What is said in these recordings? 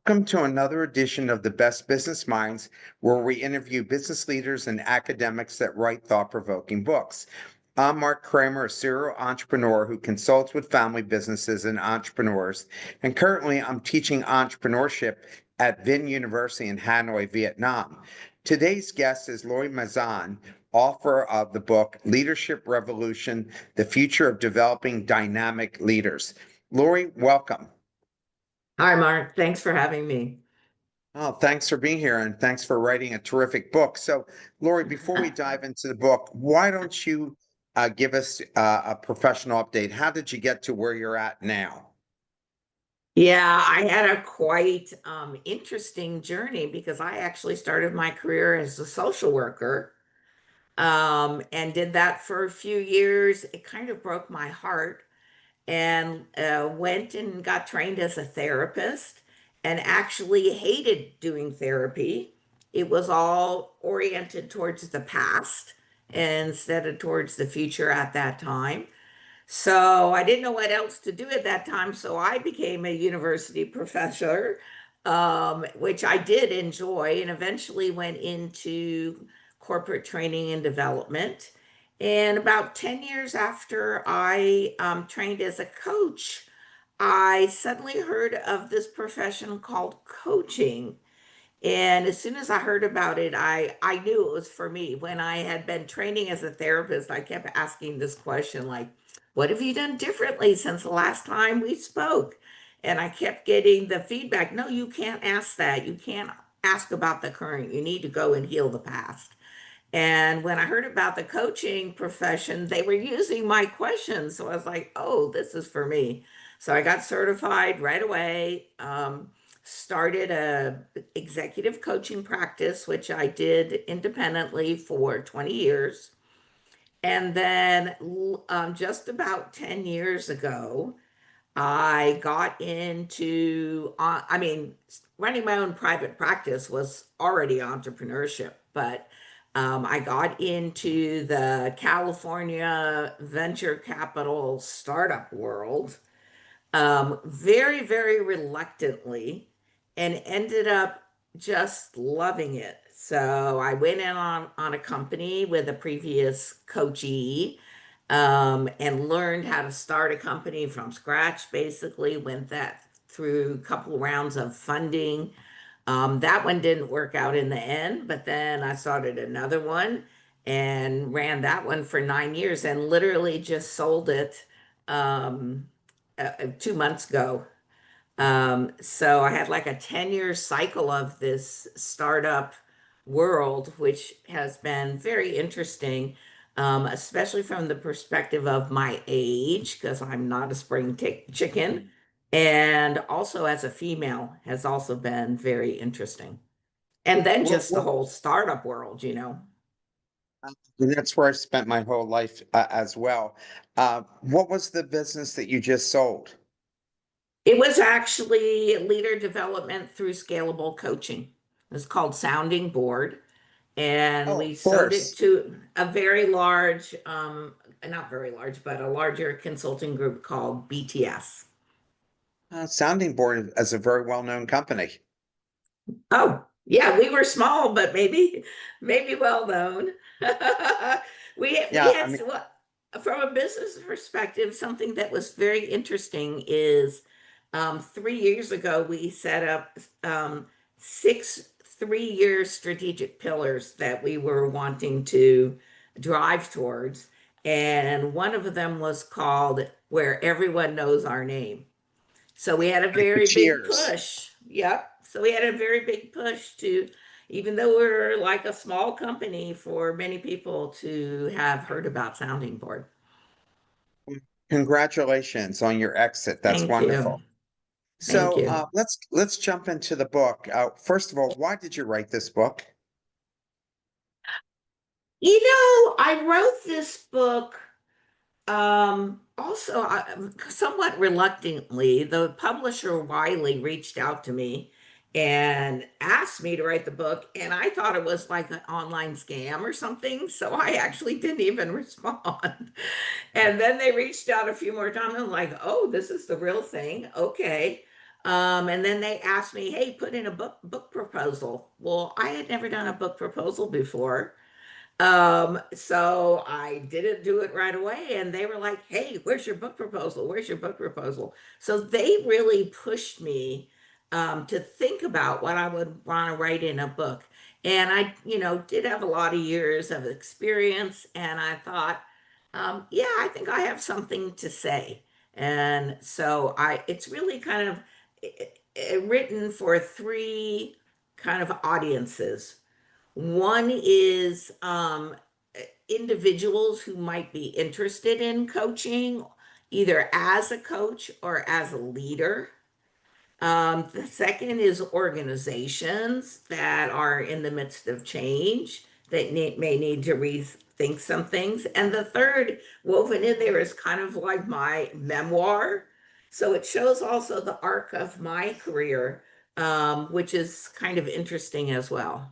Welcome to another edition of the Best Business Minds, where we interview business leaders and academics that write thought-provoking books. I'm Marc Kramer, a serial entrepreneur who consults with family businesses and entrepreneurs, and currently I'm teaching entrepreneurship at Vinh University in Hanoi, Vietnam. Today's guest is Lori Mazan, author of the book Leadership Revolution: The Future of Developing Dynamic Leaders. Lori, welcome. Hi, Mark. Thanks for having me. Oh, thanks for being here and thanks for writing a terrific book. So, Lori, before we dive into the book, why don't you give us a professional update? How did you get to where you're at now? Yeah, I had a quite interesting journey because I actually started my career as a social worker and did that for a few years. It kind of broke my heart and went and got trained as a therapist and actually hated doing therapy. It was all oriented towards the past instead of towards the future at that time. So I didn't know what else to do at that time. So I became a university professor, which I did enjoy, and eventually went into corporate training and development. And about 10 years after I trained as a coach, I suddenly heard of this profession called coaching. And as soon as I heard about it, I knew it was for me. When I had been training as a therapist, I kept asking this question like, what have you done differently since the last time we spoke? And I kept getting the feedback, no, you can't ask that. You can't ask about the current. You need to go and heal the past. And when I heard about the coaching profession, they were using my questions. So I was like, oh, this is for me. So I got certified right away. Started a executive coaching practice, which I did independently for 20 years. And then just about 10 years ago, I got into, running my own private practice was already entrepreneurship, but I got into the California venture capital startup world very, very reluctantly and ended up just loving it. So I went in on a company with a previous coachee and learned how to start a company from scratch, basically, went that through a couple rounds of funding. That one didn't work out in the end, but then I started another one and ran that one for 9 years and literally just sold it. Um, 2 months ago. So I had like a 10-year cycle of this startup world, which has been very interesting, especially from the perspective of my age, because I'm not a chicken. And also as a female has also been very interesting. And then Well, just the well, whole startup world. and that's where I spent my whole life as well. What was the business that you just sold? It was actually leader development through scalable coaching. It's called Sounding Board. And Oh, we of sold it course. to a very large, not very large, but a larger consulting group called BTS. Sounding Board is a very well-known company. Oh, yeah, we were small, but maybe well known. We Yeah, I had mean, well, from a business perspective, something that was very interesting is 3 years ago we set up six 3-year strategic pillars that we were wanting to drive towards, and one of them was called Where Everyone Knows Our Name. So we had a like the very big Cheers. push. Yep. So we had a very big push to, even though we're like a small company, for many people to have heard about Sounding Board. Congratulations on your exit. That's Thank you. wonderful. Thank So you. let's jump into the book. First of all, why did you write this book? I wrote this book also somewhat reluctantly. The publisher Wiley reached out to me and asked me to write the book, and I thought it was like an online scam or something, so I actually didn't even respond. And then they reached out a few more times. I'm like, oh, this is the real thing. Okay. And then they asked me, hey, put in a book proposal. Well, I had never done a book proposal before. So I didn't do it right away, and they were like, "Hey, where's your book proposal? Where's your book proposal?" So they really pushed me to think about what I would want to write in a book. And I, did have a lot of years of experience, and I thought, yeah, I think I have something to say. And so it's really kind of written for three kind of audiences. One is individuals who might be interested in coaching, either as a coach or as a leader. The second is organizations that are in the midst of change that may need to rethink some things. And the third, woven in there, is kind of like my memoir. So it shows also the arc of my career, which is kind of interesting as well.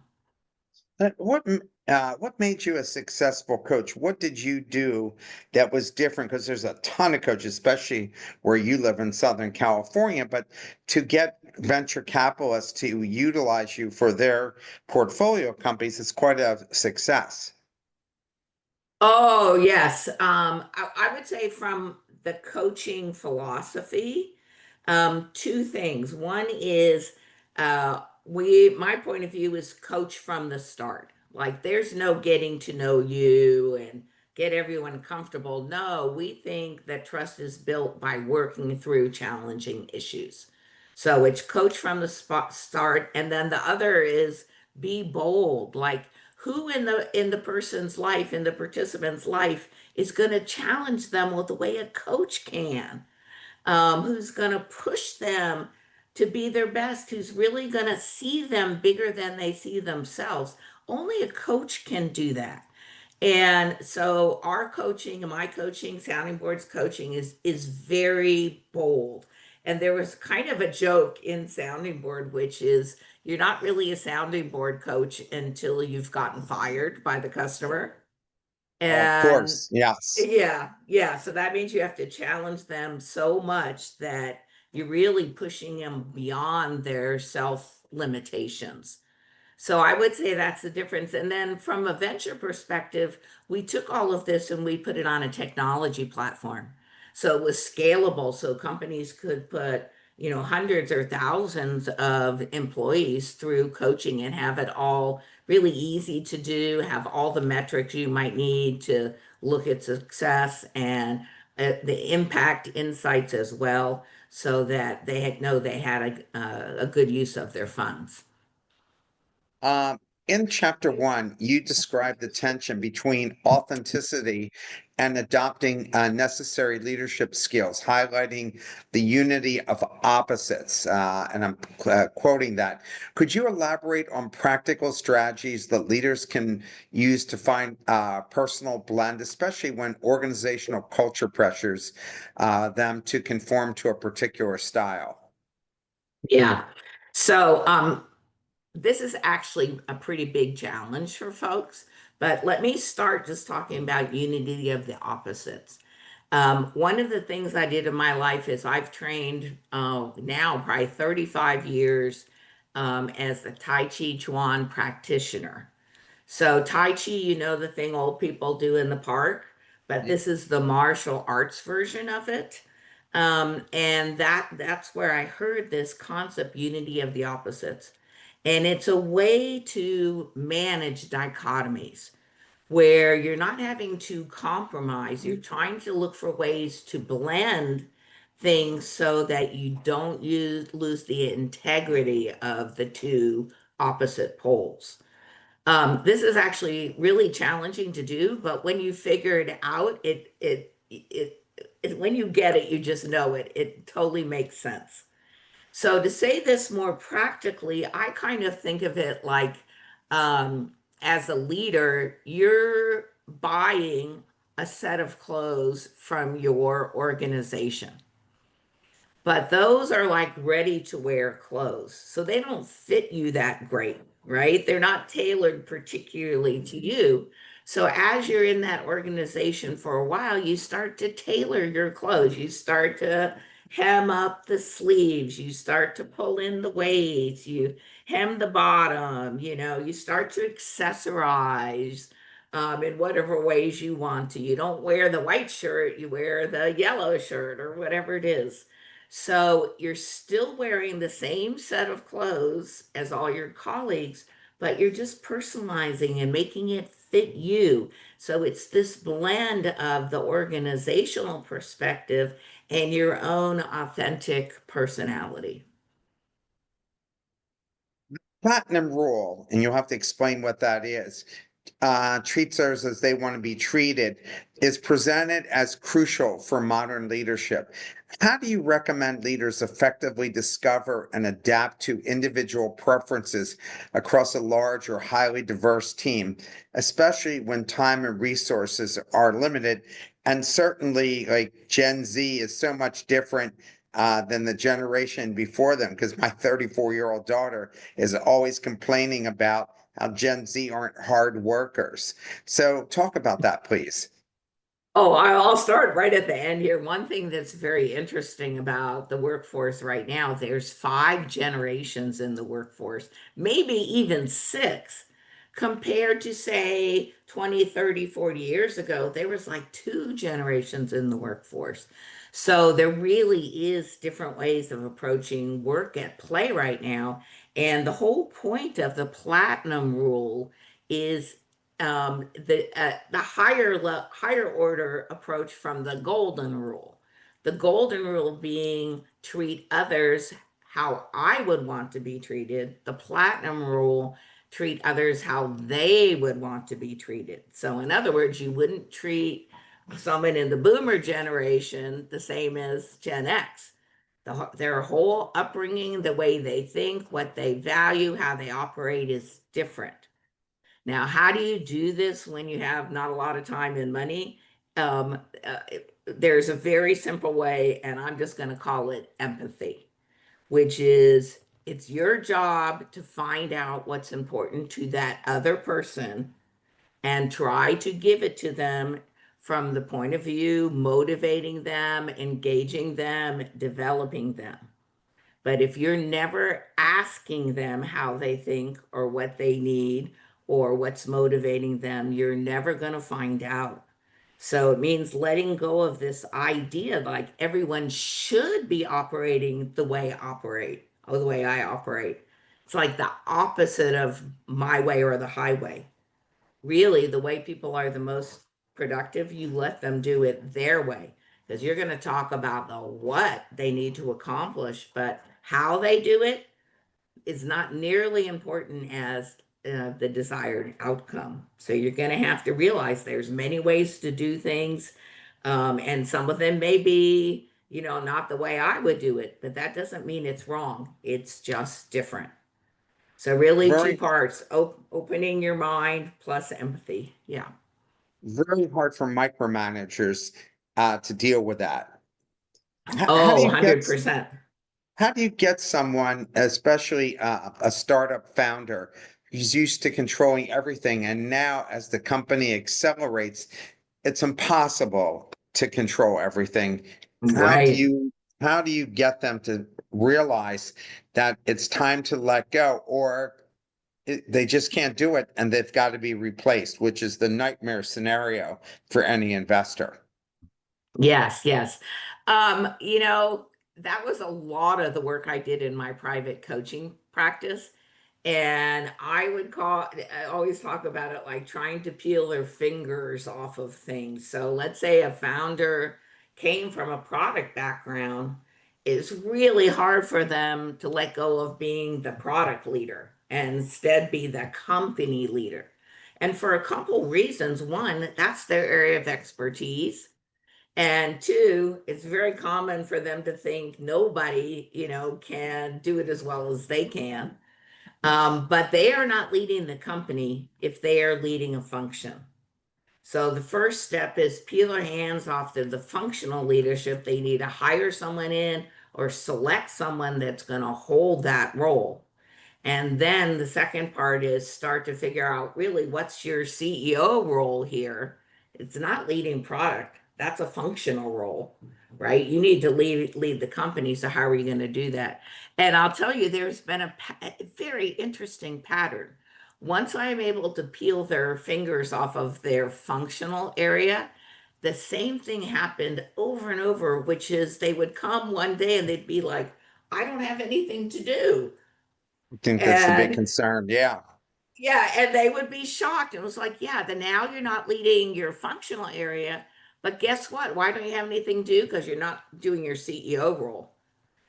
What made you a successful coach? What did you do that was different? Because there's a ton of coaches, especially where you live in Southern California, but to get venture capitalists to utilize you for their portfolio companies is quite a success. Oh, yes. I would say from the coaching philosophy, two things. One is my point of view is coach from the start. Like there's no getting to know you and get everyone comfortable. No, we think that trust is built by working through challenging issues. So it's coach from the start, and then the other is be bold. Like who in the person's life, in the participant's life, is going to challenge them with the way a coach can, who's going to push them to be their best, who's really going to see them bigger than they see themselves. Only a coach can do that. And so our coaching and my coaching, Sounding Board's coaching is very bold. And there was kind of a joke in Sounding Board, which is you're not really a sounding board coach until you've gotten fired by the customer. Of And course, yes. yeah, yeah. So that means you have to challenge them so much that you're really pushing them beyond their self limitations. So I would say that's the difference. And then from a venture perspective, we took all of this and we put it on a technology platform. So it was scalable, so companies could put, hundreds or thousands of employees through coaching and have it all really easy to do, have all the metrics you might need to look at success and the impact insights as well, so that know they had a good use of their funds. Um, in chapter one, you describe the tension between authenticity and adopting necessary leadership skills, highlighting the unity of opposites. And I'm quoting that. Could you elaborate on practical strategies that leaders can use to find personal blend, especially when organizational culture pressures them to conform to a particular style? Yeah. So, this is actually a pretty big challenge for folks, but let me start just talking about unity of the opposites. One of the things I did in my life is I've trained now probably 35 years as the Tai Chi Chuan practitioner. So Tai Chi, the thing old people do in the park, but this is the martial arts version of it. And that's where I heard this concept, unity of the opposites. And it's a way to manage dichotomies where you're not having to compromise. You're trying to look for ways to blend things so that you don't lose the integrity of the two opposite poles. This is actually really challenging to do, but when you figure it out, when you get it, you just know it. It totally makes sense. So to say this more practically, I kind of think of it like, as a leader, you're buying a set of clothes from your organization. But those are like ready to wear clothes. So they don't fit you that great, right? They're not tailored particularly to you. So as you're in that organization for a while, you start to tailor your clothes. You start to hem up the sleeves, you start to pull in the waist, you hem the bottom, you start to accessorize in whatever ways you want to. You don't wear the white shirt, you wear the yellow shirt or whatever it is. So you're still wearing the same set of clothes as all your colleagues, but you're just personalizing and making it fit you. So it's this blend of the organizational perspective and your own authentic personality. Platinum rule, and you'll have to explain what that is. Treats others as they want to be treated is presented as crucial for modern leadership. How do you recommend leaders effectively discover and adapt to individual preferences across a large or highly diverse team, especially when time and resources are limited? And certainly, like Gen Z is so much different than the generation before them, because my 34-year-old daughter is always complaining about how Gen Z aren't hard workers. So talk about that, please. Oh, I'll start right at the end here. One thing that's very interesting about the workforce right now, there's five generations in the workforce, maybe even six, compared to say 20, 30, 40 years ago, there was like two generations in the workforce. So there really is different ways of approaching work at play right now. And the whole point of the platinum rule is the higher order approach from the golden rule. The golden rule being treat others how I would want to be treated. The platinum rule treat others how they would want to be treated. So in other words, you wouldn't treat someone in the boomer generation the same as Gen X. Their whole upbringing, the way they think, what they value, how they operate is different. Now, how do you do this when you have not a lot of time and money? There's a very simple way, and I'm just going to call it empathy, which is it's your job to find out what's important to that other person and try to give it to them from the point of view, motivating them, engaging them, developing them. But if you're never asking them how they think or what they need or what's motivating them, you're never going to find out. So it means letting go of this idea like everyone should be operating the way I operate or the way I operate. It's like the opposite of my way or the highway. Really, the way people are the most productive, you let them do it their way because you're going to talk about the what they need to accomplish, but how they do it is not nearly important as the desired outcome. So you're going to have to realize there's many ways to do things, and some of them may be, not the way I would do it, but that doesn't mean it's wrong. It's just different. So really two Very, parts, opening your mind plus empathy. Yeah. very hard for micromanagers to deal with that. How do Oh, you get 100%. how do you get someone, especially a startup founder, who's used to controlling everything, and now as the company accelerates, it's impossible to control everything. How do Right. you how do you get them to realize that it's time to let go, or they just can't do it and they've got to be replaced, which is the nightmare scenario for any investor. Yes, yes. That was a lot of the work I did in my private coaching practice. And I always talk about it like trying to peel their fingers off of things. So let's say a founder came from a product background, it's really hard for them to let go of being the product leader and instead be the company leader. And for a couple reasons. One, that's their area of expertise. And two, it's very common for them to think nobody, can do it as well as they can. But they are not leading the company if they are leading a function. So the first step is peel their hands off the functional leadership. They need to hire someone in or select someone that's going to hold that role. And then the second part is start to figure out really what's your CEO role here. It's not leading product. That's a functional role, right? You need to lead the company. So how are you going to do that? And I'll tell you, there's been a very interesting pattern. Once I'm able to peel their fingers off of their functional area, the same thing happened over and over, which is they would come one day and they'd be like, I don't have anything to do. I think that's the big And concern. Yeah. yeah, and they would be shocked. It was like, yeah, then now you're not leading your functional area, but guess what? Why don't you have anything to do? Because you're not doing your CEO role.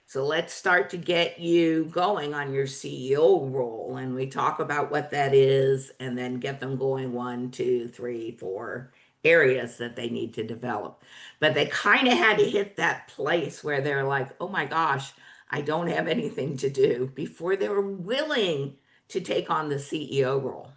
So let's start to get you going on your CEO role. And we talk about what that is and then get them going one, two, three, four areas that they need to develop. But they kind of had to hit that place where they're like, oh my gosh, I don't have anything to do before they were willing to take on the CEO role.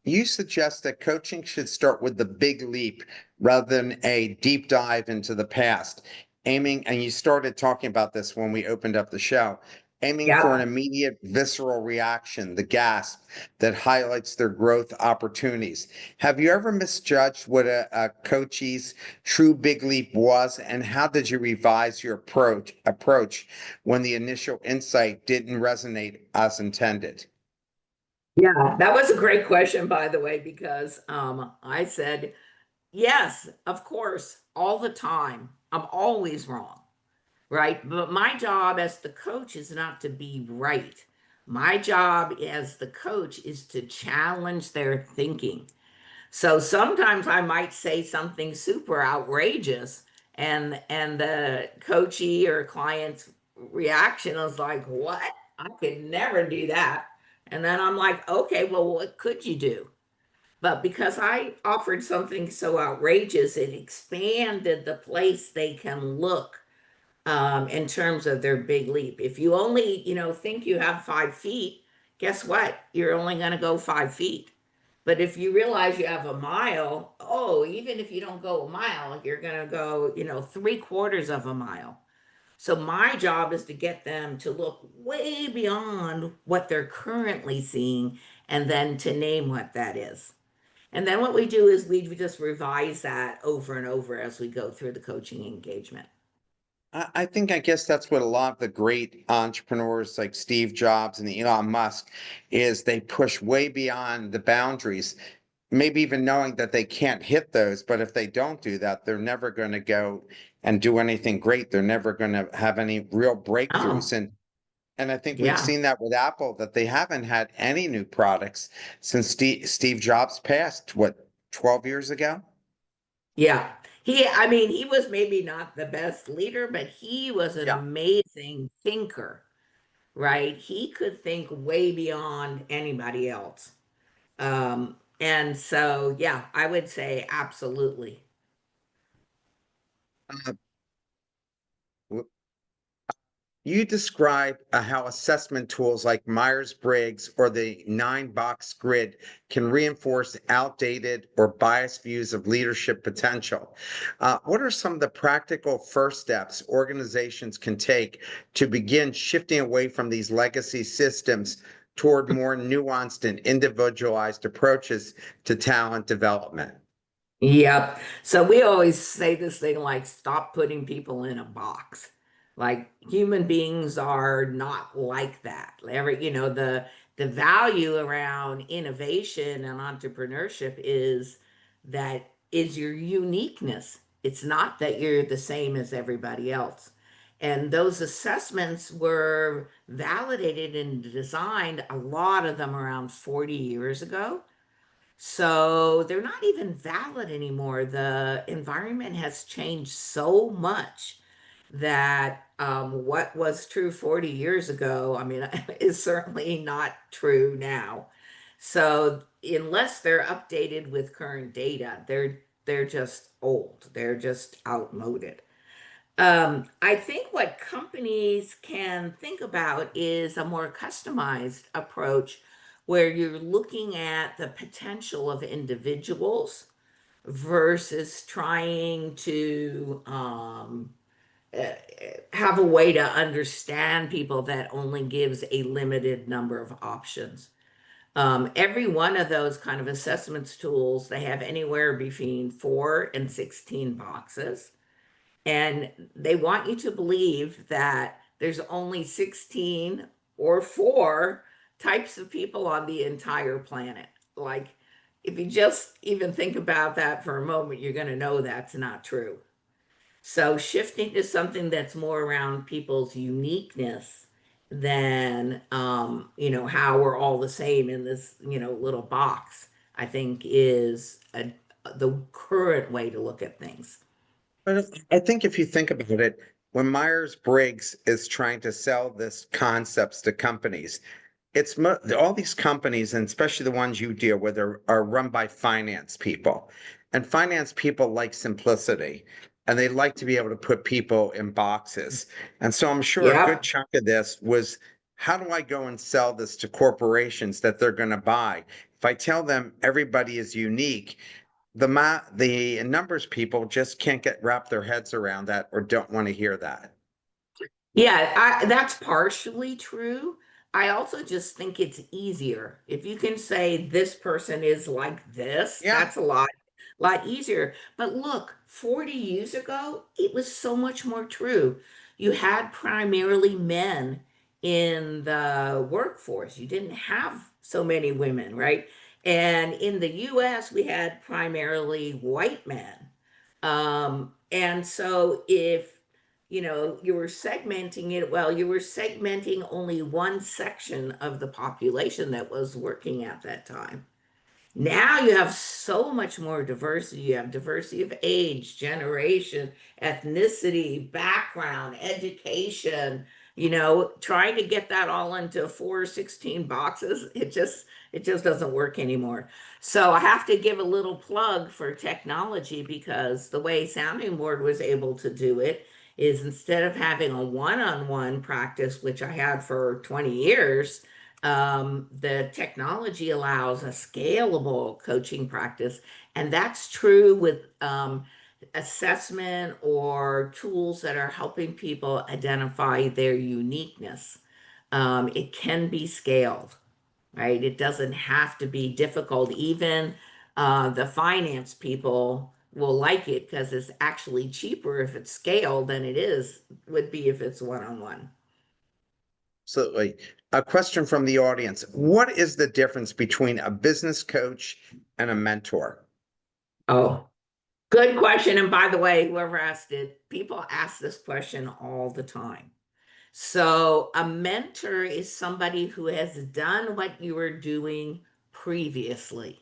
You suggest that coaching should start with the big leap rather than a deep dive into the past, aiming, and you started talking about this when we opened up the show, aiming for an Yeah. immediate visceral reaction, the gasp that highlights their growth opportunities. Have you ever misjudged what a coachee's true big leap was, and how did you revise your approach when the initial insight didn't resonate as intended? Yeah, that was a great question, by the way, because I said, yes, of course, all the time. I'm always wrong, right? But my job as the coach is not to be right. My job as the coach is to challenge their thinking. So sometimes I might say something super outrageous and the coachee or client's reaction is like, "What? I could never do that." And then I'm like, "Okay, well, what could you do?" But because I offered something so outrageous, it expanded the place they can look in terms of their big leap. If you only, think you have 5 feet, guess what? You're only going to go 5 feet. But if you realize you have a mile, oh, even if you don't go a mile, you're going to go, 3/4 of a mile. So my job is to get them to look way beyond what they're currently seeing and then to name what that is. And then what we do is we just revise that over and over as we go through the coaching engagement. I think I guess that's what a lot of the great entrepreneurs like Steve Jobs and Elon Musk is they push way beyond the boundaries, maybe even knowing that they can't hit those. But if they don't do that, they're never going to go and do anything great. They're never going to have any real breakthroughs. Oh, And I think we've yeah. seen that with Apple, that they haven't had any new products since Steve Jobs passed, what, 12 years ago? Yeah. I mean, he was maybe not the best leader, but he was an Yeah. amazing thinker, right? He could think way beyond anybody else. And so, yeah, I would say absolutely. Uh, You describe how assessment tools like Myers-Briggs or the nine-box grid can reinforce outdated or biased views of leadership potential. What are some of the practical first steps organizations can take to begin shifting away from these legacy systems toward more nuanced and individualized approaches to talent development? Yep. So we always say this thing like, stop putting people in a box. Like human beings are not like that. The value around innovation and entrepreneurship is your uniqueness. It's not that you're the same as everybody else. And those assessments were validated and designed, a lot of them around 40 years ago. So they're not even valid anymore. The environment has changed so much that what was true 40 years ago, I mean, is certainly not true now. So unless they're updated with current data, they're just old. They're just outmoded. I think what companies can think about is a more customized approach where you're looking at the potential of individuals versus trying to uh, have a way to understand people that only gives a limited number of options. Every one of those kind of assessments tools, they have anywhere between 4 and 16 boxes. And they want you to believe that there's only 16 or four types of people on the entire planet. Like, if you just even think about that for a moment, you're going to know that's not true. So shifting to something that's more around people's uniqueness than how we're all the same in this, little box, I think is the current way to look at things. But I think if you think about it, when Myers-Briggs is trying to sell this concepts to companies, all these companies, and especially the ones you deal with, are run by finance people. And finance people like simplicity and they like to be able to put people in boxes. And so I'm sure a good Yep. chunk of this was, how do I go and sell this to corporations that they're going to buy? If I tell them everybody is unique, the numbers people just can't get wrap their heads around that or don't want to hear that. Yeah, that's partially true. I also just think it's easier. If you can say this person is like this, Yeah. that's a lot easier. But look, 40 years ago, it was so much more true. You had primarily men in the workforce. You didn't have so many women, right? And in the US, we had primarily white men. And so if you were segmenting it, well, you were segmenting only one section of the population that was working at that time. Now you have so much more diversity. You have diversity of age, generation, ethnicity, background, education, trying to get that all into 4 or 16 boxes, it just doesn't work anymore. So I have to give a little plug for technology because the way Sounding Board was able to do it is instead of having a one-on-one practice, which I had for 20 years, the technology allows a scalable coaching practice, and that's true with assessment or tools that are helping people identify their uniqueness. It can be scaled, right? It doesn't have to be difficult. Even the finance people will like it because it's actually cheaper if it's scaled than it is would be if it's one-on-one. Absolutely. A question from the audience. What is the difference between a business coach and a mentor? Oh, good question. And by the way, whoever asked it, people ask this question all the time. So, a mentor is somebody who has done what you were doing previously.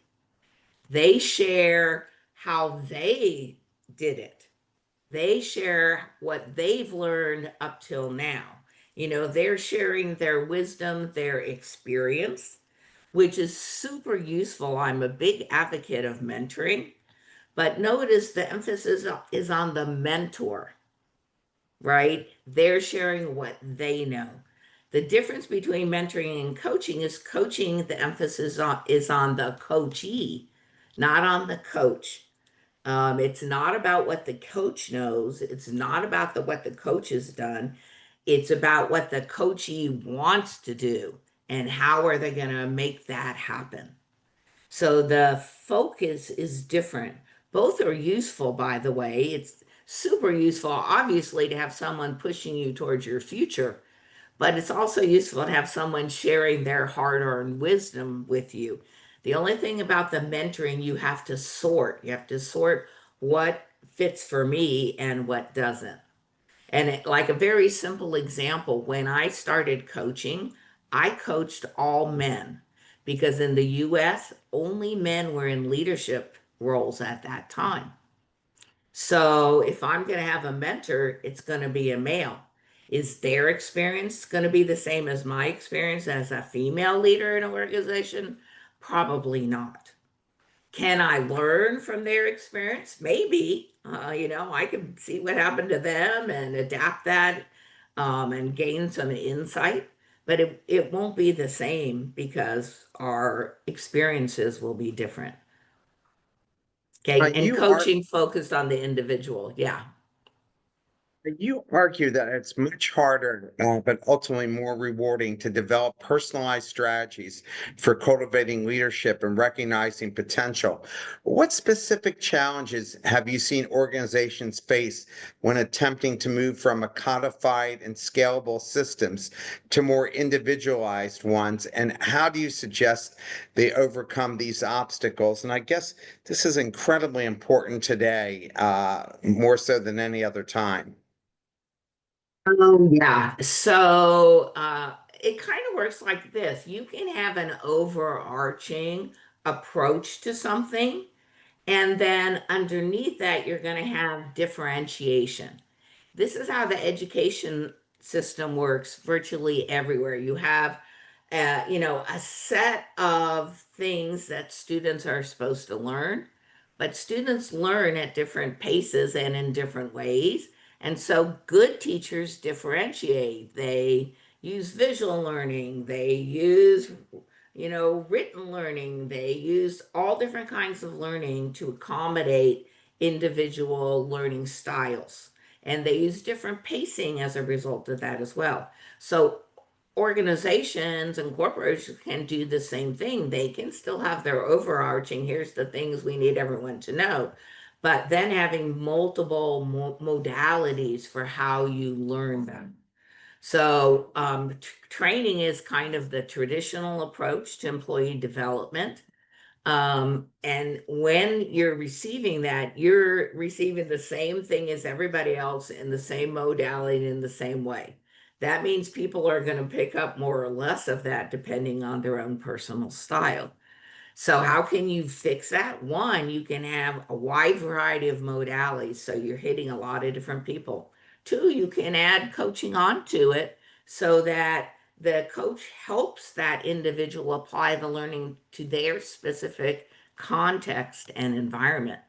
They share how they did it, they share what they've learned up till now. They're sharing their wisdom, their experience, which is super useful. I'm a big advocate of mentoring, but notice the emphasis is on the mentor, right? They're sharing what they know. The difference between mentoring and coaching, the emphasis is on the coachee, not on the coach. It's not about what the coach knows. It's not about what the coach has done. It's about what the coachee wants to do and how are they going to make that happen. So the focus is different. Both are useful, by the way. It's super useful, obviously, to have someone pushing you towards your future, but it's also useful to have someone sharing their hard-earned wisdom with you. The only thing about the mentoring, you have to sort. You have to sort what fits for me and what doesn't. And like a very simple example, when I started coaching, I coached all men because in the US, only men were in leadership roles at that time. So if I'm going to have a mentor, it's going to be a male. Is their experience going to be the same as my experience as a female leader in an organization? Probably not. Can I learn from their experience? Maybe. I can see what happened to them and adapt that and gain some insight. But it won't be the same because our experiences will be different. Okay. And You are coaching focused on the individual. Yeah. You argue that it's much harder, but ultimately more rewarding to develop personalized strategies for cultivating leadership and recognizing potential. What specific challenges have you seen organizations face when attempting to move from a codified and scalable systems to more individualized ones? And how do you suggest they overcome these obstacles? And I guess this is incredibly important today, more so than any other time. Oh, yeah. So it kind of works like this. You can have an overarching approach to something, and then underneath that, you're going to have differentiation. This is how the education system works virtually everywhere. You have, a set of things that students are supposed to learn, but students learn at different paces and in different ways. And so good teachers differentiate. They use visual learning, they use written learning. They use all different kinds of learning to accommodate individual learning styles. And they use different pacing as a result of that as well. So organizations and corporations can do the same thing. They can still have their overarching, here's the things we need everyone to know, but then having multiple modalities for how you learn them. So, training is kind of the traditional approach to employee development. And when you're receiving that, you're receiving the same thing as everybody else in the same modality in the same way. That means people are going to pick up more or less of that depending on their own personal style. So how can you fix that? One, you can have a wide variety of modalities, so you're hitting a lot of different people. Two, you can add coaching onto it so that the coach helps that individual apply the learning to their specific context and environment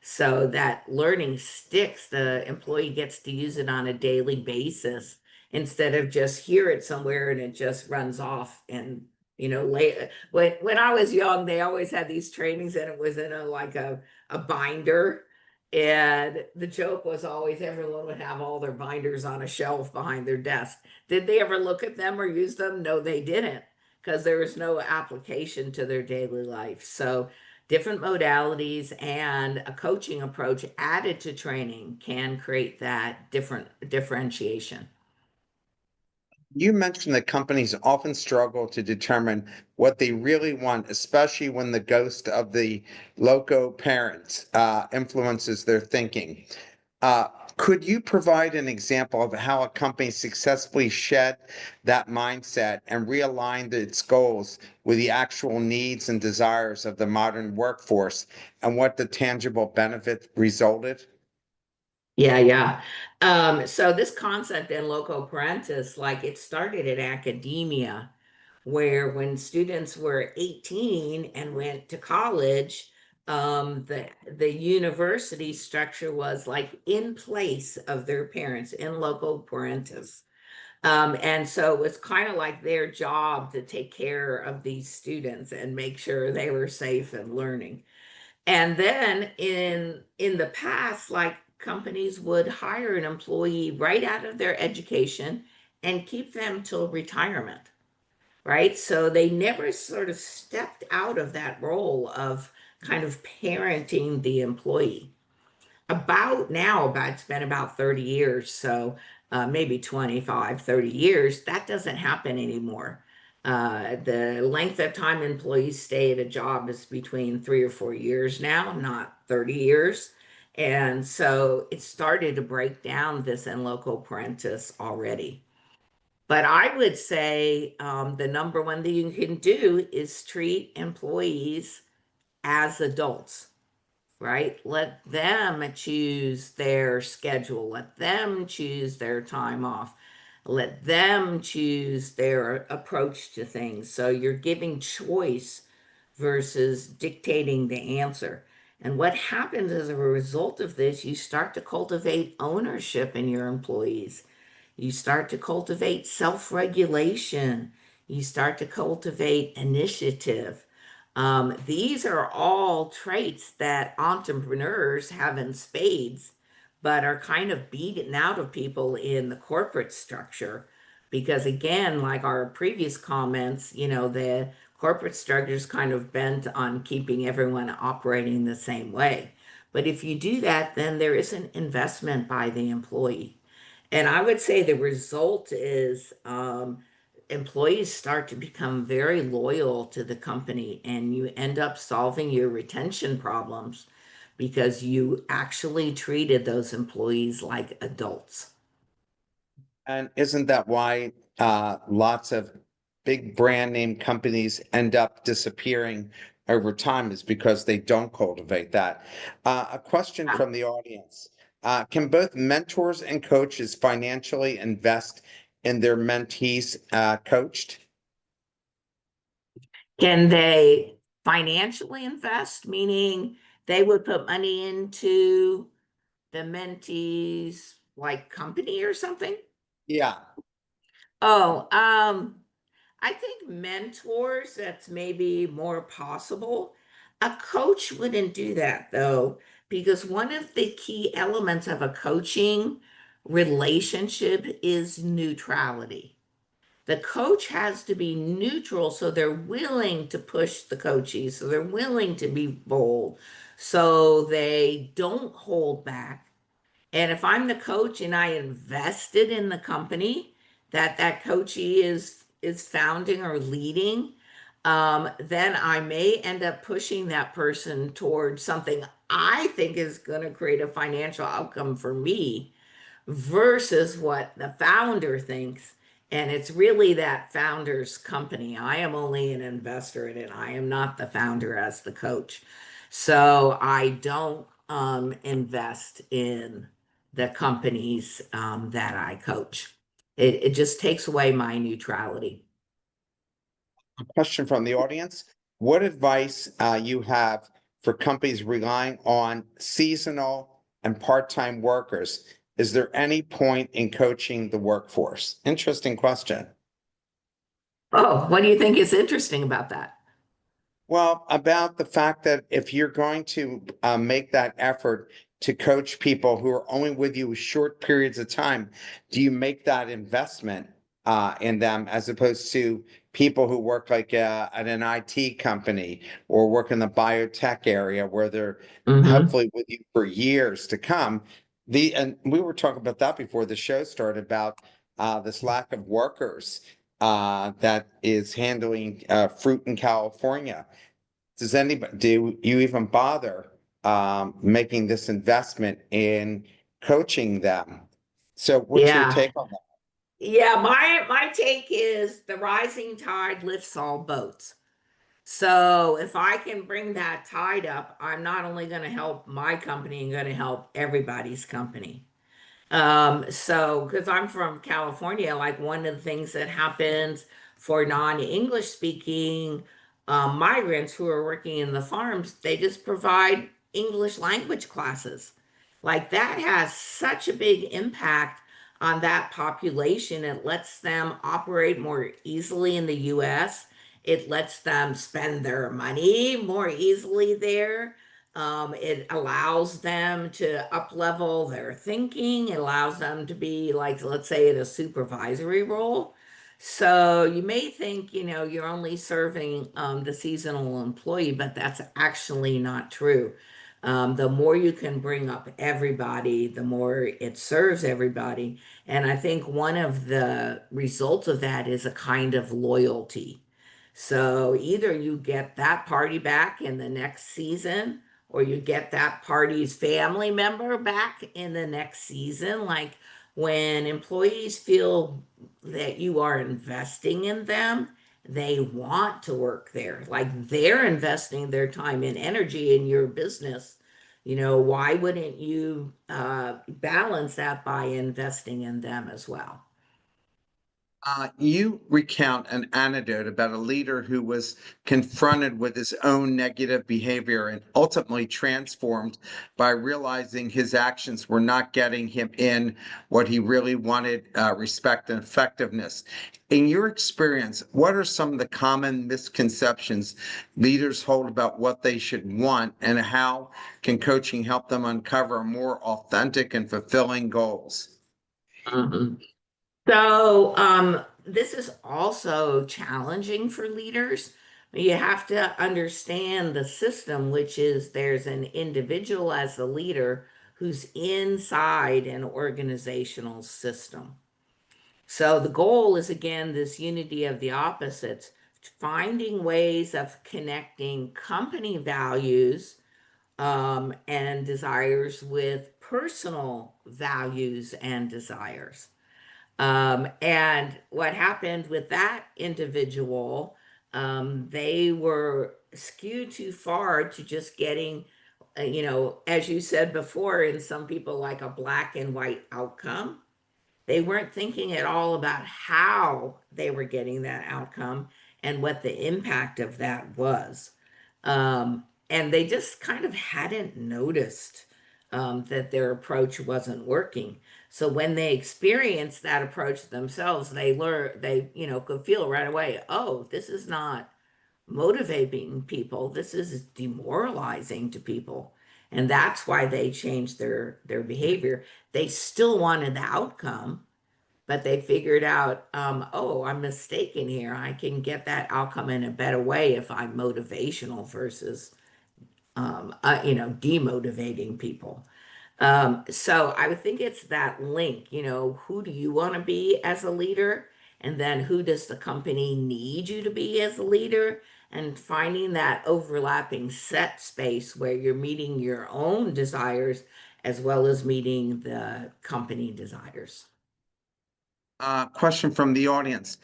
so that learning sticks. The employee gets to use it on a daily basis instead of just hear it somewhere and it just runs off. And late when I was young, they always had these trainings and it was in a binder. And the joke was always everyone would have all their binders on a shelf behind their desk. Did they ever look at them or use them? No, they didn't, because there was no application to their daily life. So different modalities and a coaching approach added to training can create that different differentiation. You mentioned that companies often struggle to determine what they really want, especially when the ghost of the loco parents influences their thinking. Uh, could you provide an example of how a company successfully shed that mindset and realigned its goals with the actual needs and desires of the modern workforce and what the tangible benefit resulted? Yeah, yeah. So this concept in loco parentis, like it started in academia, where when students were 18 and went to college, the university structure was like in place of their parents in loco parentis. And so it was kind of like their job to take care of these students and make sure they were safe and learning. And then in the past, like companies would hire an employee right out of their education and keep them till retirement, right? So they never sort of stepped out of that role of kind of parenting the employee. About it's been about 30 years, so maybe 25, 30 years, that doesn't happen anymore. The length of time employees stay at a job is between 3 or 4 years now, not 30 years. And so it started to break down this in loco parentis already. But I would say the number one thing you can do is treat employees as adults, right? Let them choose their schedule. Let them choose their time off. Let them choose their approach to things. So you're giving choice versus dictating the answer. And what happens as a result of this, you start to cultivate ownership in your employees. You start to cultivate self-regulation. You start to cultivate initiative. These are all traits that entrepreneurs have in spades, but are kind of beaten out of people in the corporate structure. Because again, like our previous comments, the corporate structure is kind of bent on keeping everyone operating the same way. But if you do that, then there is an investment by the employee. And I would say the result is employees start to become very loyal to the company, and you end up solving your retention problems because you actually treated those employees like adults. And isn't that why lots of big brand name companies end up disappearing over time is because they don't cultivate that. A question Yeah. from the audience. Can both mentors and coaches financially invest in their mentees coached? Can they financially invest, meaning they would put money into the mentees like company or something? Yeah. Oh, I think mentors, that's maybe more possible. A coach wouldn't do that though, because one of the key elements of a coaching relationship is neutrality. The coach has to be neutral so they're willing to push the coachee, so they're willing to be bold, so they don't hold back. And if I'm the coach and I invested in the company that coachee is founding or leading, then I may end up pushing that person towards something I think is going to create a financial outcome for me versus what the founder thinks. And it's really that founder's company. I am only an investor in it. I am not the founder as the coach. So I don't invest in the companies that I coach. It just takes away my neutrality. A question from the audience. What advice you have for companies relying on seasonal and part-time workers? Is there any point in coaching the workforce? Interesting question. Oh, what do you think is interesting about that? Well, about the fact that if you're going to make that effort to coach people who are only with you short periods of time, do you make that investment in them as opposed to people who work like at an IT company or work in the biotech area where they're Hmm. hopefully with you for years to come? And we were talking about that before the show started about this lack of workers that is handling fruit in California. Does anybody, do you even bother making this investment in coaching them? So what's your Yeah. take on that? Yeah, my take is the rising tide lifts all boats. So if I can bring that tide up, I'm not only going to help my company, I'm going to help everybody's company. So because I'm from California, like one of the things that happens for non-English speaking migrants who are working in the farms, they just provide English language classes. Like that has such a big impact on that population. It lets them operate more easily in the US. It lets them spend their money more easily there. It allows them to up level their thinking. It allows them to be like, let's say, in a supervisory role. So you may think, you're only serving the seasonal employee, but that's actually not true. The more you can bring up everybody, the more it serves everybody. And I think one of the results of that is a kind of loyalty. So either you get that party back in the next season, or you get that party's family member back in the next season. Like when employees feel that you are investing in them, they want to work there. Like they're investing their time and energy in your business. Why wouldn't you balance that by investing in them as well? You recount an anecdote about a leader who was confronted with his own negative behavior and ultimately transformed by realizing his actions were not getting him in what he really wanted, respect and effectiveness. In your experience, what are some of the common misconceptions leaders hold about what they should want, and how can coaching help them uncover more authentic and fulfilling goals? Mhm. So, this is also challenging for leaders. You have to understand the system, which is there's an individual as the leader who's inside an organizational system. So the goal is again this unity of the opposites, finding ways of connecting company values and desires with personal values and desires. And what happened with that individual, they were skewed too far to just getting, as you said before, in some people like a black and white outcome. They weren't thinking at all about how they were getting that outcome and what the impact of that was. And they just kind of hadn't noticed that their approach wasn't working. So when they experienced that approach themselves, could feel right away, oh, this is not motivating people. This is demoralizing to people. And that's why they changed their behavior. They still wanted the outcome, but they figured out, oh, I'm mistaken here. I can get that outcome in a better way if I'm motivational versus, demotivating people. So I would think it's that link, who do you want to be as a leader? And then who does the company need you to be as a leader? And finding that overlapping set space where you're meeting your own desires as well as meeting the company desires. Question from the audience.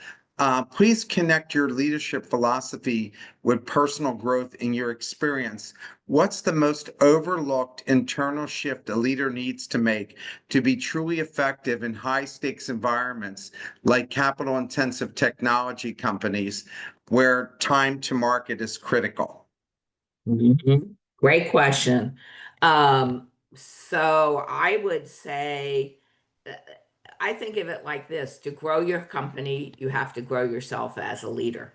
Please connect your leadership philosophy with personal growth in your experience. What's the most overlooked internal shift a leader needs to make to be truly effective in high stakes environments like capital intensive technology companies where time to market is critical? Mhm. Great question. So I would say, uh, I think of it like this: to grow your company, you have to grow yourself as a leader.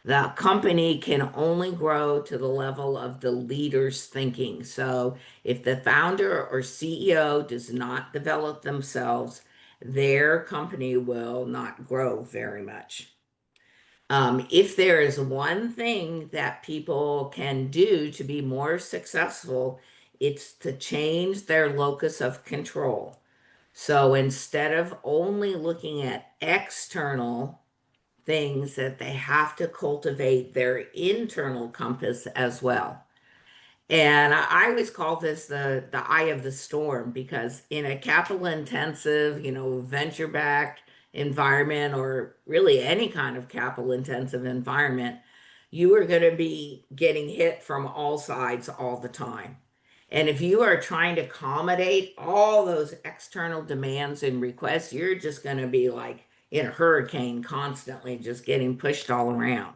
The company can only grow to the level of the leader's thinking. So if the founder or CEO does not develop themselves, their company will not grow very much. If there is one thing that people can do to be more successful, it's to change their locus of control. So instead of only looking at external things, that they have to cultivate their internal compass as well. And I always call this the eye of the storm, because in a capital intensive, venture backed environment, or really any kind of capital intensive environment, you are going to be getting hit from all sides all the time. And if you are trying to accommodate all those external demands and requests, you're just going to be like in a hurricane constantly, just getting pushed all around.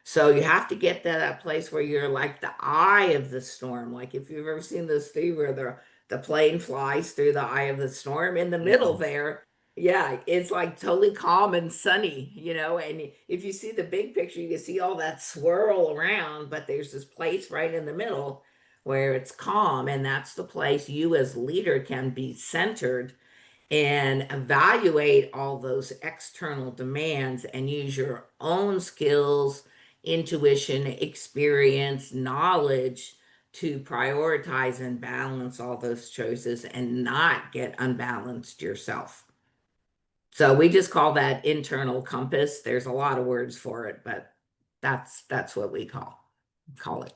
So you have to get to that place where you're like the eye of the storm. Like if you've ever seen this thing where the plane flies through the eye of the storm, in the middle Yeah. there, yeah, it's like totally calm and sunny, and if you see the big picture, you can see all that swirl around, but there's this place right in the middle where it's calm, and that's the place you as leader can be centered and evaluate all those external demands and use your own skills, intuition, experience, knowledge to prioritize and balance all those choices and not get unbalanced yourself. So we just call that internal compass. There's a lot of words for it, but that's what we call it.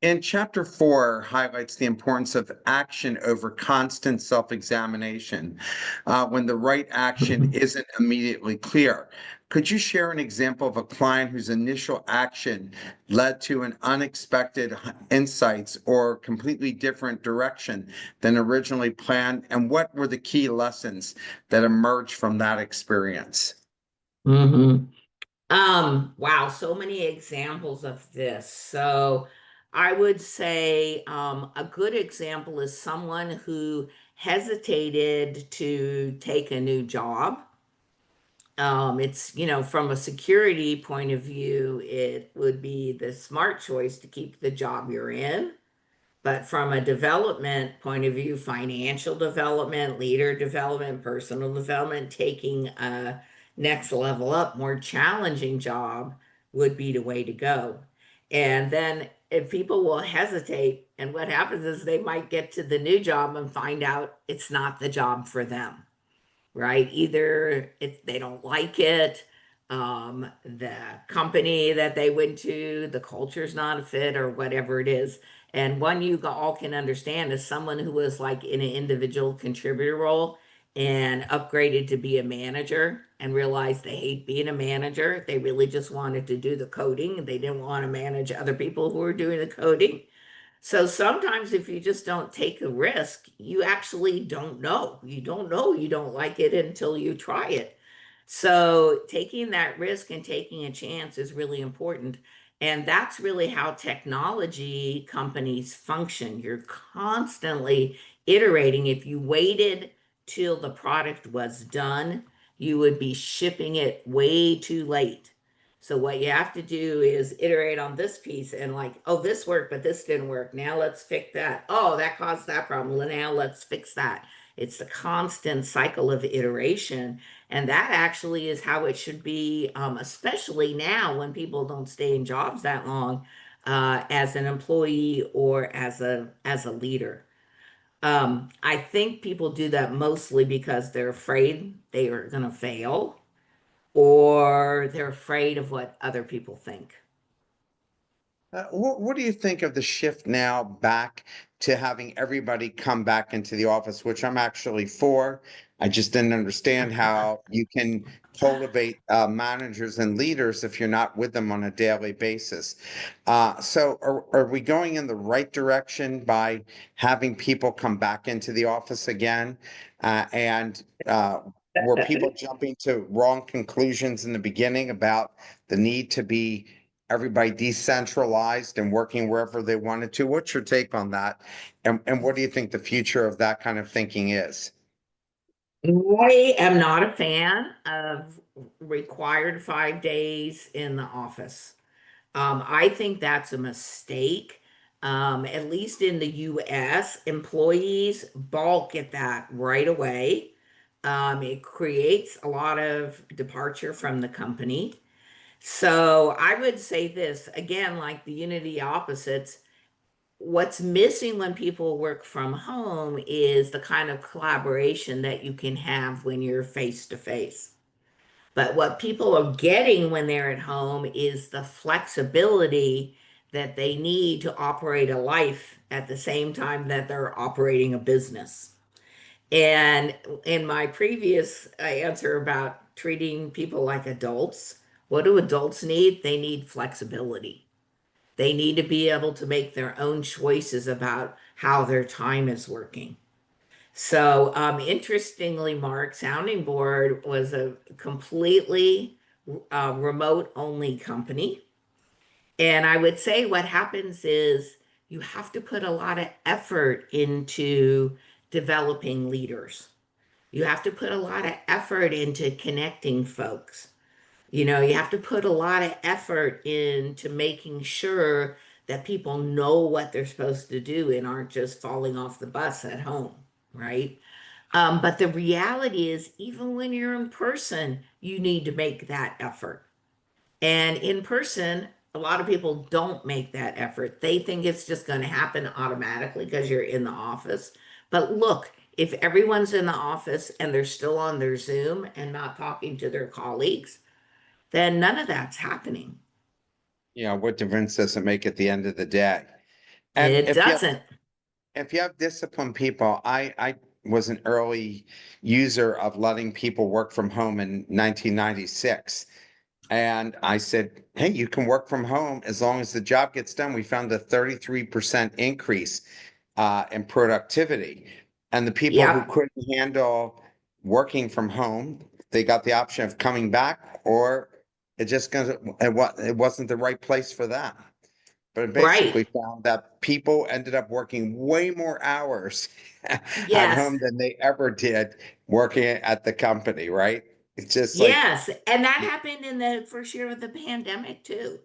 And chapter 4 highlights the importance of action over constant self examination when the right action isn't immediately clear. Could you share an example of a client whose initial action led to an unexpected insights or completely different direction than originally planned? And what were the key lessons that emerged from that experience? hmm wow, so many examples of this. So I would say a good example is someone who hesitated to take a new job. It's, from a security point of view, it would be the smart choice to keep the job you're in. But from a development point of view, financial development, leader development, personal development, taking a next level up, more challenging job would be the way to go. And then if people will hesitate, and what happens is they might get to the new job and find out it's not the job for them, right? Either if they don't like it, the company that they went to, the culture's not a fit, or whatever it is. And one you all can understand is someone who was like in an individual contributor role and upgraded to be a manager and realized they hate being a manager. They really just wanted to do the coding. They didn't want to manage other people who were doing the coding. So sometimes if you just don't take a risk, you actually don't know. You don't know you don't like it until you try it. So taking that risk and taking a chance is really important. And that's really how technology companies function. You're constantly iterating. If you waited till the product was done, you would be shipping it way too late. So what you have to do is iterate on this piece and like, oh, this worked, but this didn't work. Now let's fix that. Oh, that caused that problem. Well, now let's fix that. It's the constant cycle of iteration. And that actually is how it should be, especially now when people don't stay in jobs that long, as an employee or as a leader. I think people do that mostly because they're afraid they are going to fail or they're afraid of what other people think. What do you think of the shift now back to having everybody come back into the office, which I'm actually for? I just didn't understand how you can cultivate managers and leaders if you're not with them on a daily basis. So are we going in the right direction by having people come back into the office again? And were people jumping to wrong conclusions in the beginning about the need to be everybody decentralized and working wherever they wanted to? What's your take on that? And what do you think the future of that kind of thinking is? I am not a fan of required 5 days in the office. I think that's a mistake. At least in the US, employees balk at that right away. It creates a lot of departure from the company. So I would say this again, like the unity opposites. What's missing when people work from home is the kind of collaboration that you can have when you're face to face. But what people are getting when they're at home is the flexibility that they need to operate a life at the same time that they're operating a business. And in my previous answer about treating people like adults, what do adults need? They need flexibility. They need to be able to make their own choices about how their time is working. So, interestingly, Mark, Sounding Board was a completely remote only company. And I would say what happens is you have to put a lot of effort into developing leaders. You have to put a lot of effort into connecting folks. You have to put a lot of effort into making sure that people know what they're supposed to do and aren't just falling off the bus at home, right? But the reality is, even when you're in person, you need to make that effort. And in person, a lot of people don't make that effort. They think it's just going to happen automatically because you're in the office. But look, if everyone's in the office and they're still on their Zoom and not talking to their colleagues, then none of that's happening. What difference does it make at the end of the day? And It doesn't. if you have disciplined people, I was an early user of letting people work from home in 1996. And I said, hey, you can work from home as long as the job gets done. We found a 33% increase in productivity. And the people who Yep. couldn't handle working from home they got the option of coming back, or it wasn't the right place for them. But it Right. basically found that people ended up working way more hours at Yes. home than they ever did working at the company, right? It's just like, Yes. And that happened in the first year of the pandemic too.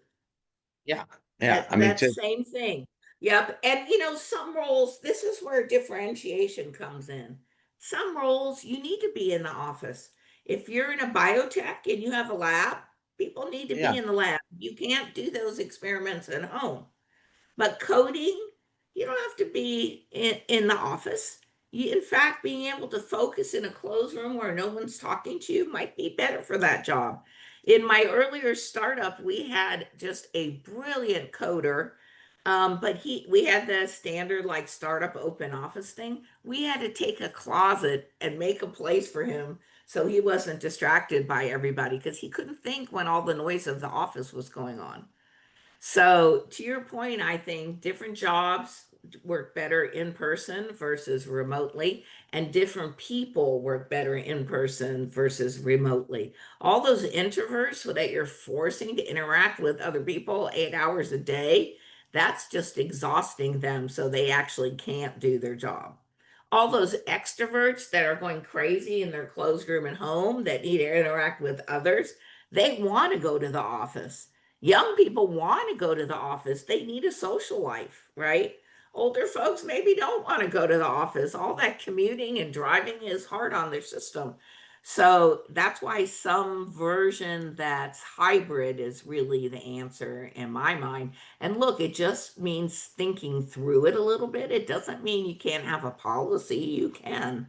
yeah, yeah. I mean, That just same thing. Yep. And some roles, this is where differentiation comes in. Some roles you need to be in the office. If you're in a biotech and you have a lab, people need to yeah, be in the lab. You can't do those experiments at home. But coding, you don't have to be in the office. In fact, being able to focus in a closed room where no one's talking to you might be better for that job. In my earlier startup, we had just a brilliant coder, but we had the standard like startup open office thing. We had to take a closet and make a place for him so he wasn't distracted by everybody because he couldn't think when all the noise of the office was going on. So, to your point, I think different jobs work better in person versus remotely, and different people work better in person versus remotely. All those introverts that you're forcing to interact with other people 8 hours a day, that's just exhausting them, so they actually can't do their job. All those extroverts that are going crazy in their closed room at home that need to interact with others, they want to go to the office. Young people want to go to the office. They need a social life, right? Older folks maybe don't want to go to the office. All that commuting and driving is hard on their system. So that's why some version that's hybrid is really the answer in my mind. And look, it just means thinking through it a little bit. It doesn't mean you can't have a policy. You can,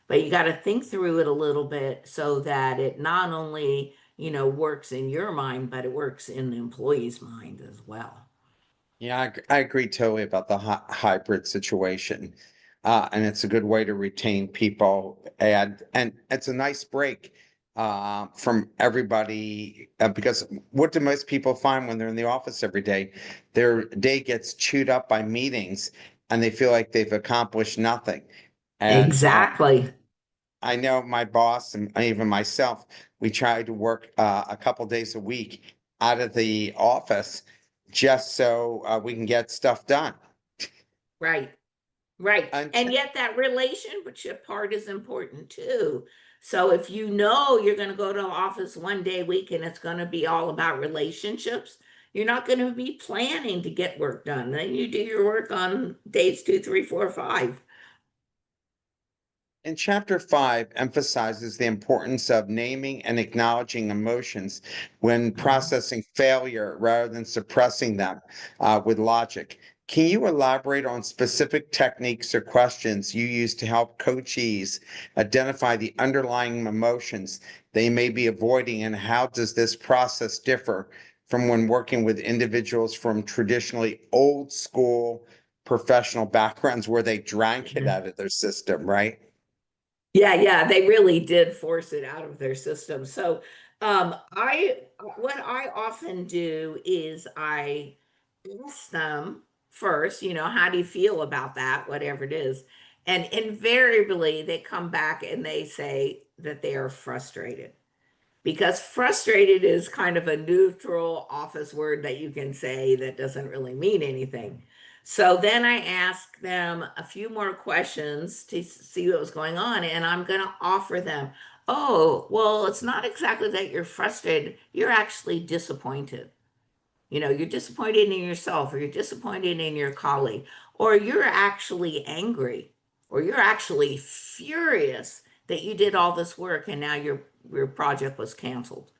but you got to think through it a little bit so that it not only works in your mind, but it works in the employee's mind as well. yeah, I agree totally about the hybrid situation. And it's a good way to retain people, and it's a nice break from everybody, because what do most people find when they're in the office every day? Their day gets chewed up by meetings, and they feel like they've accomplished nothing. And Exactly. I know my boss and even myself, we try to work a couple days a week out of the office just so we can get stuff done. Right. Right. And And yet that relationship part is important too. So if you know you're going to go to the office one day a week and it's going to be all about relationships, you're not going to be planning to get work done. Then you do your work on days 2, 3, 4, 5. And chapter 5 emphasizes the importance of naming and acknowledging emotions when Mhm. processing failure rather than suppressing them with logic. Can you elaborate on specific techniques or questions you use to help coachees identify the underlying emotions they may be avoiding, and how does this process differ from when working with individuals from traditionally old school professional backgrounds where they drank it out of their system, right? Yeah, yeah, they really did force it out of their system. So, I what I often do is I ask them first, how do you feel about that, whatever it is? And invariably they come back and they say that they are frustrated because frustrated is kind of a neutral office word that you can say that doesn't really mean anything. So then I ask them a few more questions to see what was going on, and I'm going to offer them, oh, well, it's not exactly that you're frustrated, you're actually disappointed. You're disappointed in yourself, or you're disappointed in your colleague, or you're actually angry, or you're actually furious that you did all this work and now your project was canceled,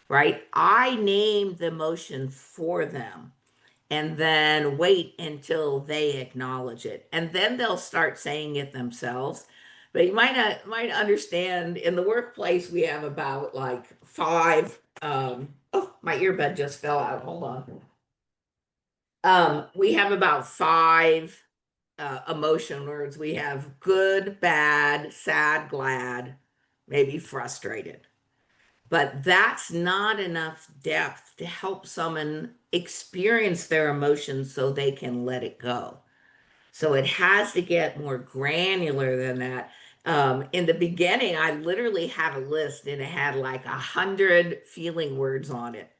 right? I name the emotion for them and then wait until they acknowledge it. And then they'll start saying it themselves. But you might understand in the workplace we have about like five oh, my earbud just fell out. Hold on. We have about five emotion words. We have good, bad, sad, glad, maybe frustrated. But that's not enough depth to help someone experience their emotions so they can let it go. So it has to get more granular than that. In the beginning, I literally had a list and it had like 100 feeling words on it.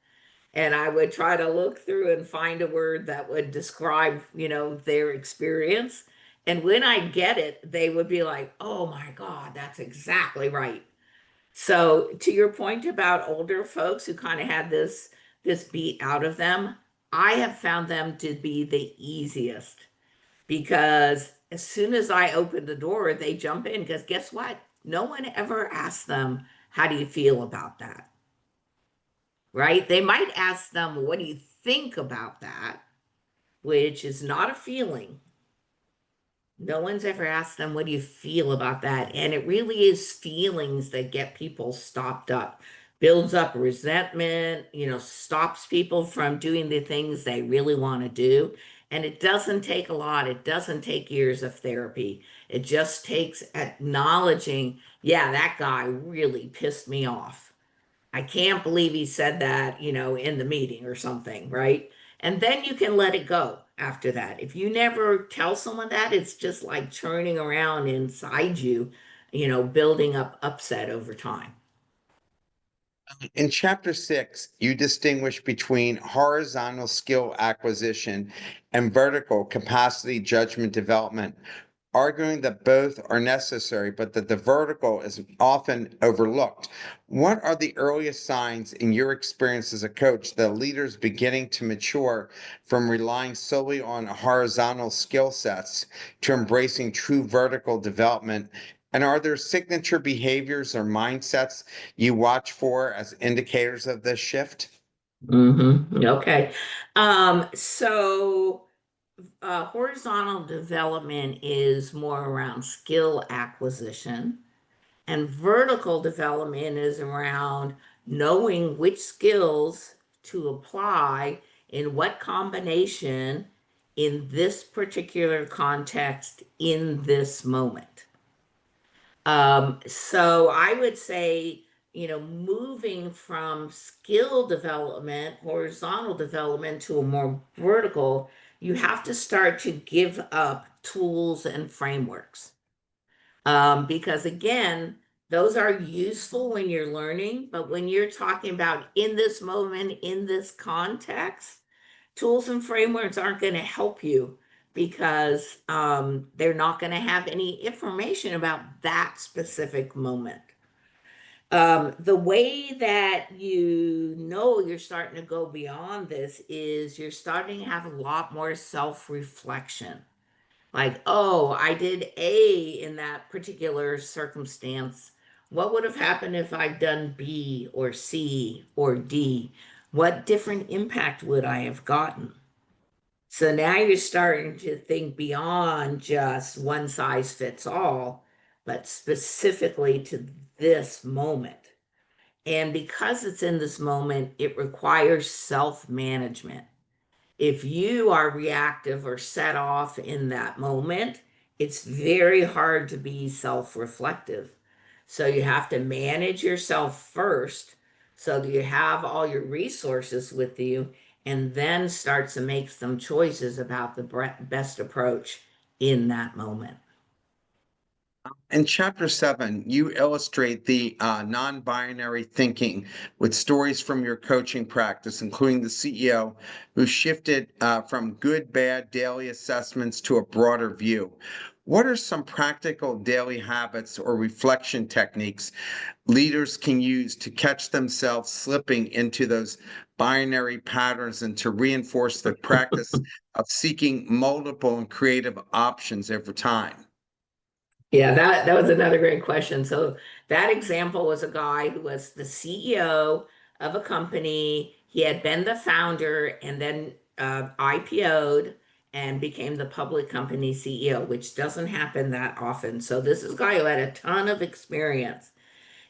And I would try to look through and find a word that would describe, their experience. And when I get it, they would be like, "Oh my God, that's exactly right." So to your point about older folks who kind of had this beat out of them, I have found them to be the easiest because as soon as I open the door, they jump in because guess what? No one ever asks them, "How do you feel about that?" Right? They might ask them, "What do you think about that?" Which is not a feeling. No one's ever asked them, "What do you feel about that?" And it really is feelings that get people stopped up, builds up resentment, stops people from doing the things they really want to do. And it doesn't take a lot. It doesn't take years of therapy. It just takes acknowledging, yeah, that guy really pissed me off. I can't believe he said that, in the meeting or something, right? And then you can let it go after that. If you never tell someone that, it's just like churning around inside you, building up upset over time. In chapter 6, you distinguish between horizontal skill acquisition and vertical capacity judgment development, arguing that both are necessary, but that the vertical is often overlooked. What are the earliest signs in your experience as a coach that leaders beginning to mature from relying solely on horizontal skill sets to embracing true vertical development? And are there signature behaviors or mindsets you watch for as indicators of this shift? Okay. So horizontal development is more around skill acquisition. And vertical development is around knowing which skills to apply in what combination in this particular context in this moment. So I would say, moving from skill development, horizontal development to a more vertical, you have to start to give up tools and frameworks. Because again, those are useful when you're learning, but when you're talking about in this moment, in this context, tools and frameworks aren't going to help you because they're not going to have any information about that specific moment. The way that you're starting to go beyond this is you're starting to have a lot more self-reflection. Like, oh, I did A in that particular circumstance. What would have happened if I'd done B or C or D? What different impact would I have gotten? So now you're starting to think beyond just one size fits all, but specifically to this moment. And because it's in this moment, it requires self-management. If you are reactive or set off in that moment, it's very hard to be self reflective. So you have to manage yourself first so that you have all your resources with you and then start to make some choices about the best approach in that moment. In chapter 7, you illustrate the non binary thinking with stories from your coaching practice, including the CEO who shifted from good, bad daily assessments to a broader view. What are some practical daily habits or reflection techniques leaders can use to catch themselves slipping into those binary patterns and to reinforce the practice of seeking multiple and creative options over time? Yeah, that was another great question. So that example was a guy who was the CEO of a company. He had been the founder and then IPO'd and became the public company CEO, which doesn't happen that often. So this is a guy who had a ton of experience.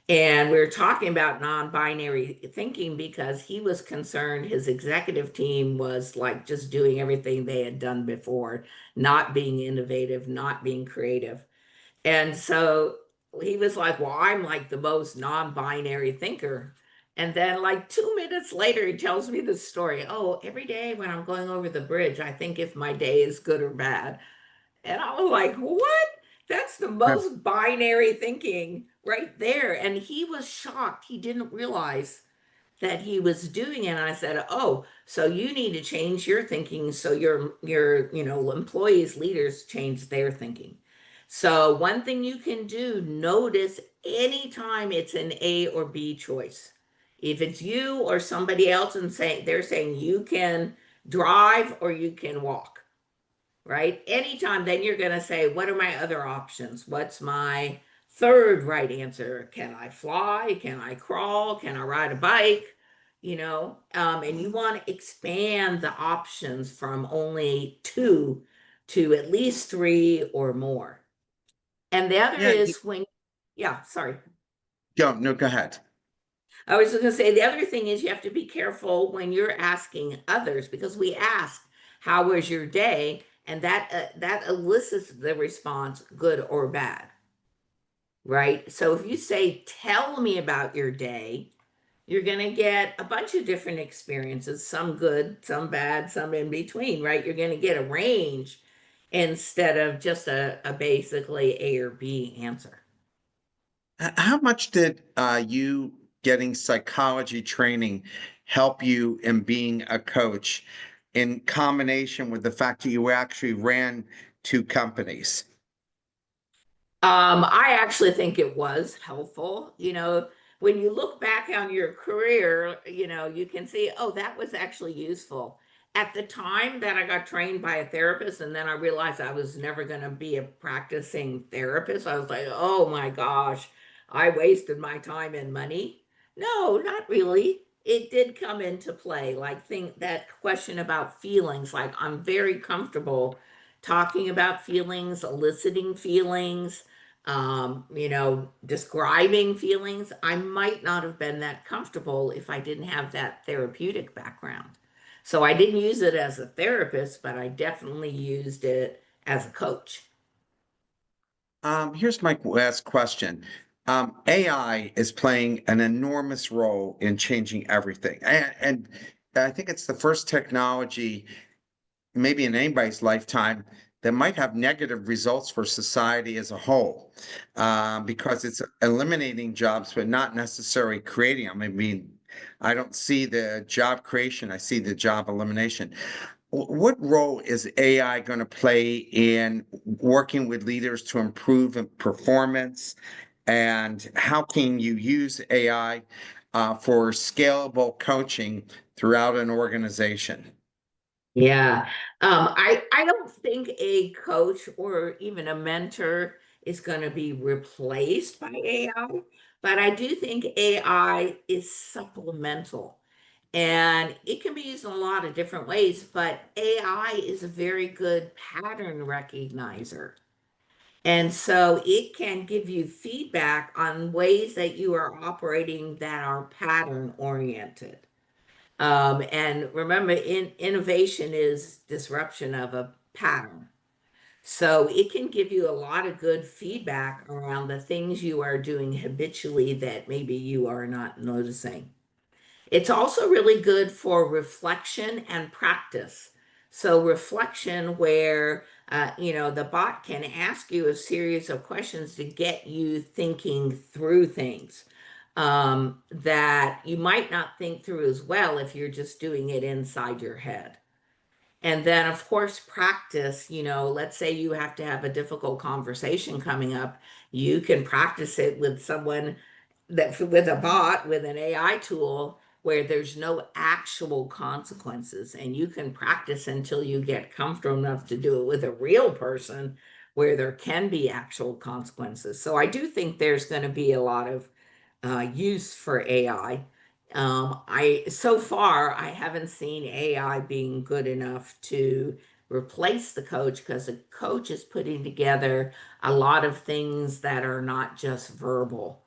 And we were talking about non-binary thinking because he was concerned his executive team was like just doing everything they had done before, not being innovative, not being creative. And so he was like, "Well, I'm like the most non-binary thinker." And then, like 2 minutes later, he tells me the story. "Oh, every day when I'm going over the bridge, I think if my day is good or bad." And I was like, "What?" That's the most binary thinking right there. And he was shocked. He didn't realize that he was doing it. And I said, "Oh, so you need to change your thinking so your employees, leaders change their thinking." So one thing you can do, notice anytime it's an A or B choice. If it's you or somebody else and they're saying you can drive or you can walk, right? Anytime, then you're going to say, what are my other options? What's my third right answer? Can I fly? Can I crawl? Can I ride a bike? And you want to expand the options from only two to at least three or more. And the other Yeah, is yeah, sorry. go, no, go ahead. I was just going to say the other thing is you have to be careful when you're asking others because we ask, "How was your day?" and that elicits the response, good or bad, right? So if you say, "Tell me about your day," you're going to get a bunch of different experiences, some good, some bad, some in between, right? You're going to get a range instead of just a basically A or B answer. How much did you getting psychology training help you in being a coach in combination with the fact that you actually ran two companies? I actually think it was helpful. When you look back on your career, you can see, oh, that was actually useful. At the time that I got trained by a therapist, and then I realized I was never going to be a practicing therapist, I was like, oh my gosh, I wasted my time and money. No, not really. It did come into play. Like, think that question about feelings, like, I'm very comfortable talking about feelings, eliciting feelings, describing feelings. I might not have been that comfortable if I didn't have that therapeutic background. So I didn't use it as a therapist, but I definitely used it as a coach. Here's my last question. AI is playing an enormous role in changing everything. And I think it's the first technology maybe in anybody's lifetime that might have negative results for society as a whole, because it's eliminating jobs, but not necessarily creating them. I mean, I don't see the job creation, I see the job elimination. What role is AI going to play in working with leaders to improve performance? And how can you use AI for scalable coaching throughout an organization? Yeah. I don't think a coach or even a mentor is going to be replaced by AI, but I do think AI is supplemental. And it can be used in a lot of different ways, but AI is a very good pattern recognizer. And so it can give you feedback on ways that you are operating that are pattern oriented. And remember, innovation is disruption of a pattern. So it can give you a lot of good feedback around the things you are doing habitually that maybe you are not noticing. It's also really good for reflection and practice. So reflection where the bot can ask you a series of questions to get you thinking through things that you might not think through as well if you're just doing it inside your head. And then, of course, practice. Let's say you have to have a difficult conversation coming up. You can practice it with someone with a bot, with an AI tool where there's no actual consequences. And you can practice until you get comfortable enough to do it with a real person where there can be actual consequences. So I do think there's going to be a lot of use for AI. I so far I haven't seen AI being good enough to replace the coach because the coach is putting together a lot of things that are not just verbal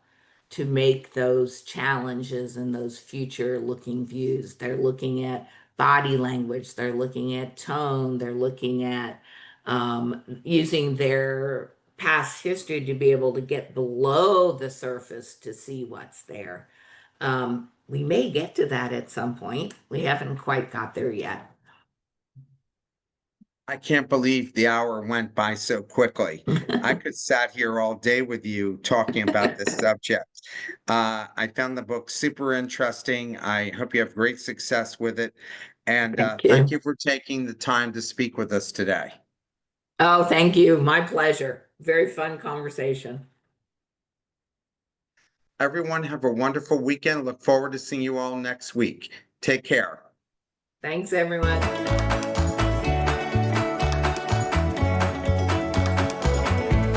to make those challenges and those future looking views. They're looking at body language, they're looking at tone, they're looking at using their past history to be able to get below the surface to see what's there. We may get to that at some point. We haven't quite got there yet. I can't believe the hour went by so quickly. I could sat here all day with you talking about this subject. I found the book super interesting. I hope you have great success with it. And Thank thank you. you for taking the time to speak with us today. Oh, thank you. My pleasure. Very fun conversation. Everyone have a wonderful weekend. Look forward to seeing you all next week. Take care. Thanks, everyone.